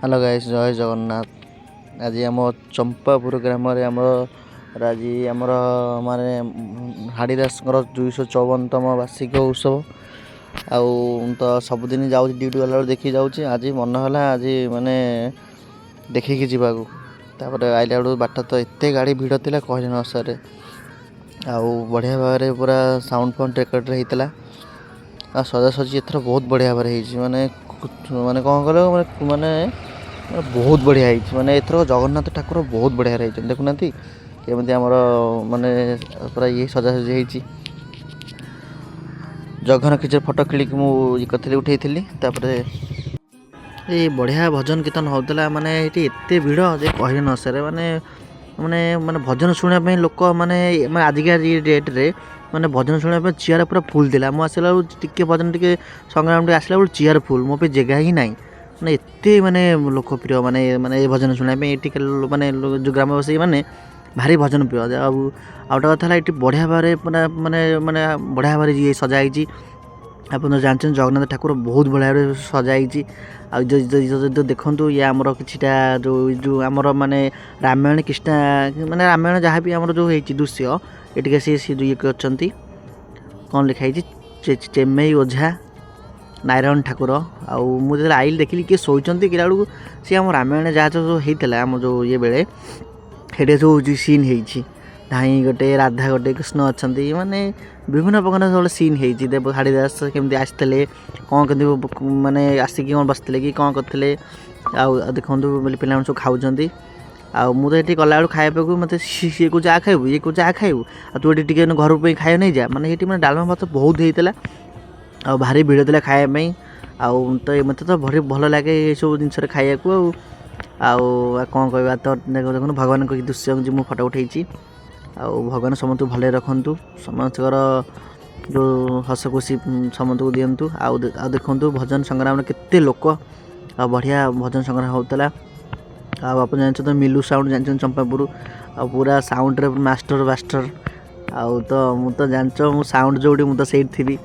Hello guys, जय जगन्नाथ। आज आम चंपापुर ग्राम आज आमर माने हाड़ीदास 254तम वार्षिक उत्सव आउ तो सबुदिन जाऊँ ड्यूटी गला देखी जाऊँ। आज मन है आज माने देखिकी जावाक आइला बेलू बाट तो एत गाड़ी भिड़ था कहले न सर आउ बढ़िया भाव पूरा साउंड फाउंड रेकर्ड होता आ सजासजी एथर बहुत बढ़िया भाव माने माने कौन कल माने माने बहुत बढ़िया माने एथर जगन्नाथ ठाकुर बहुत बढ़िया रही देखुना केमी आमर माने पूरा ये सजासजी होती जगन किसी फोटो क्लिक मुझे उठे ये बढ़िया भजन कीर्तन होता माने ये एत भिड़ जे कह न सर माने माने माने भजन शुणापी लोक माने आजिका डेट्रे माने भजन शुणापी चेयर पूरा फुल थी मुझे टे भजन टे संग्राम टे आसला बेलू चेयर फुल मो पे जगह ही नाई माने एत माने लोकप्रिय माने माने भजन शुणापी ये माने जो ग्रामवासी माने भारी भजन प्रिय आउट कथा ये बढ़िया भाव माने माने बढ़िया भाव ये सजाई आप जानते जगन्नाथ ठाकुर बहुत बढ़िया सजाई जो देखु ये आमर किटा जो जो आमर माने रामायण कृष्णा माने रामायण जहाँ भी आमर जो होती दृश्य ये सी ये कौन लिखाई चेम्मई ओझा नारायण ठाकुर आउ मुझे आइल देखिली किए शोचती कि सी आम रामायण जहाँ जो होता आम जो ये बेले हेटे जो सीन होती धाई गोटे राधा गोटे कृष्ण अच्छा माने विभिन्न प्रकार सब सीन होती देव हाड़ीदास केमती आसते कौन के माने आसिक कौन बसते कि कौन करते देखो पे सब खाऊँ आ मुझे ये गला खाया मत सी को जा खाइबू ये को जा खाइबू आ तू ये घर पर खाए नहीं जा माने ये डालमा भात बहुत होता आ भारी भिड़ था खायापी आउ तो मत तो भारी भल लगे ये सब जिन खाया कौन कह तो देखो भगवान दृश्य मुझे फोटो उठे आउ भगवान समस्त भले रखु समस्त जो हस खुशी समस्त को दिंतु आउ देखु भजन संग्राम केते लोक आ बढ़िया भजन संग्राम होता आप जानते तो मिलू साउंड जानते चंपापुर आ पूरा साउंड रे मास्टर मास्टर आउ तो मु तो जानच मु साउंड जोड़ी मु तो सही थी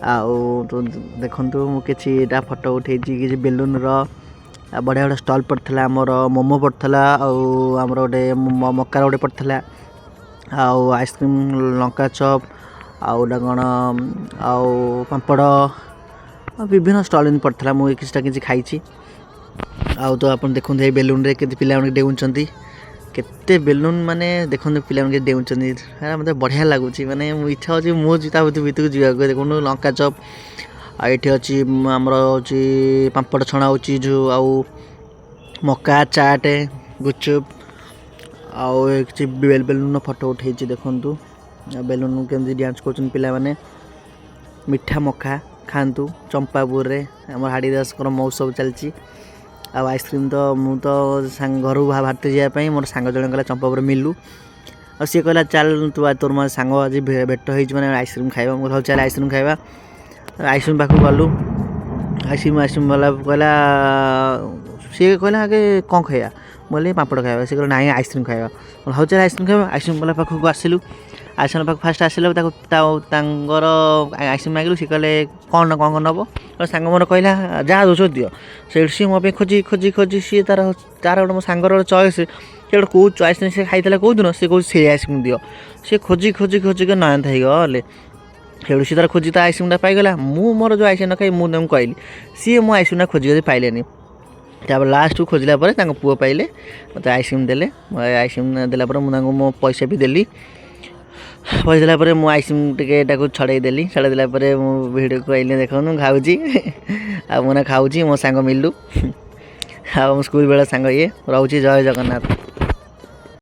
आउ तो देखु मुझे फोटो उठे कि बेलून बढ़िया बढ़िया स्टल पड़ता आमर मोमो पड़ता आमर गोटे मकार गोटे पड़ता आउ आइसक्रीम लंका चप आउटा कौन आउ पापड़ विभिन्न स्टल पड़ता मुझे किसी खाई आउ तो आप देखते ये बेलून रे केते पिला डेउंचंती केते बेलून माने देखते पिला डेउंचंती मतलब बढ़िया लगुच माने इच्छा अच्छी मुझे भितर जावाक देखो लंका चप आठ अच्छी आमर हूँ पापड़ छणा हो आउ मका चाट गुपचुप आउ बेलून फोटो उठे देखु बेलून केमती डांस कर पिला माने मिठा मका खातु चंपापुर रे आम हाड़ीदास महोत्सव चलती आइसक्रीम तो मु तो घर बाहर जावाई मोर सांग जन गला चंपापुर मिलू आ सी कहला चल तू तोर मोर सांग आज भेट हो आइसक्रीम खाइबा मुझे चल आइसक्रीम खाइबा आइसक्रीम पाक गलु आइसक्रीम वाला कहला सी कहला आगे कौन खाइबा बोले पापड़ खाइबा सी कहला ना आइसक्रीम खाइबा हाँ चल आइसक्रीम खाइबा आइसक्रीम वाला पाखक आसलु आइसक्रीम पाक फास्ट आसला आइसक्रीम मांगलु सी कहले कौन ना कौन नब सांग मोर कहला जहाँ दोष दियो से सी मो खोजी खोजी खोजी सी तार तार गोटे मो सांगर चॉइस से कौ आइसक्रीम से खाई कौ दिन सी कौन से आइसक्रीम दियो सी खोजी खोजी खोजिक नयंत होगले हेड़ू सी तार खोजी तो आइसक्रीम पाईगला मु मोर जो आइसक्रीम खाई मुझे कहली सी मो आइसक्रीम खोजी पाइले लास्ट को खोजला पुआ पाइले मत आइसक्रीम देले आइसक्रीम देला मुझे मो पैसा भी देली पैसा देला मु आइसक्रीम टे छड़ेदेली छड़ेदेला भिडियो को आइले देखो खाऊँगी आ मुझे खाऊँ मो सांग मिलू आ स्कूल बेला सांग ये रोचे जय जगन्नाथ।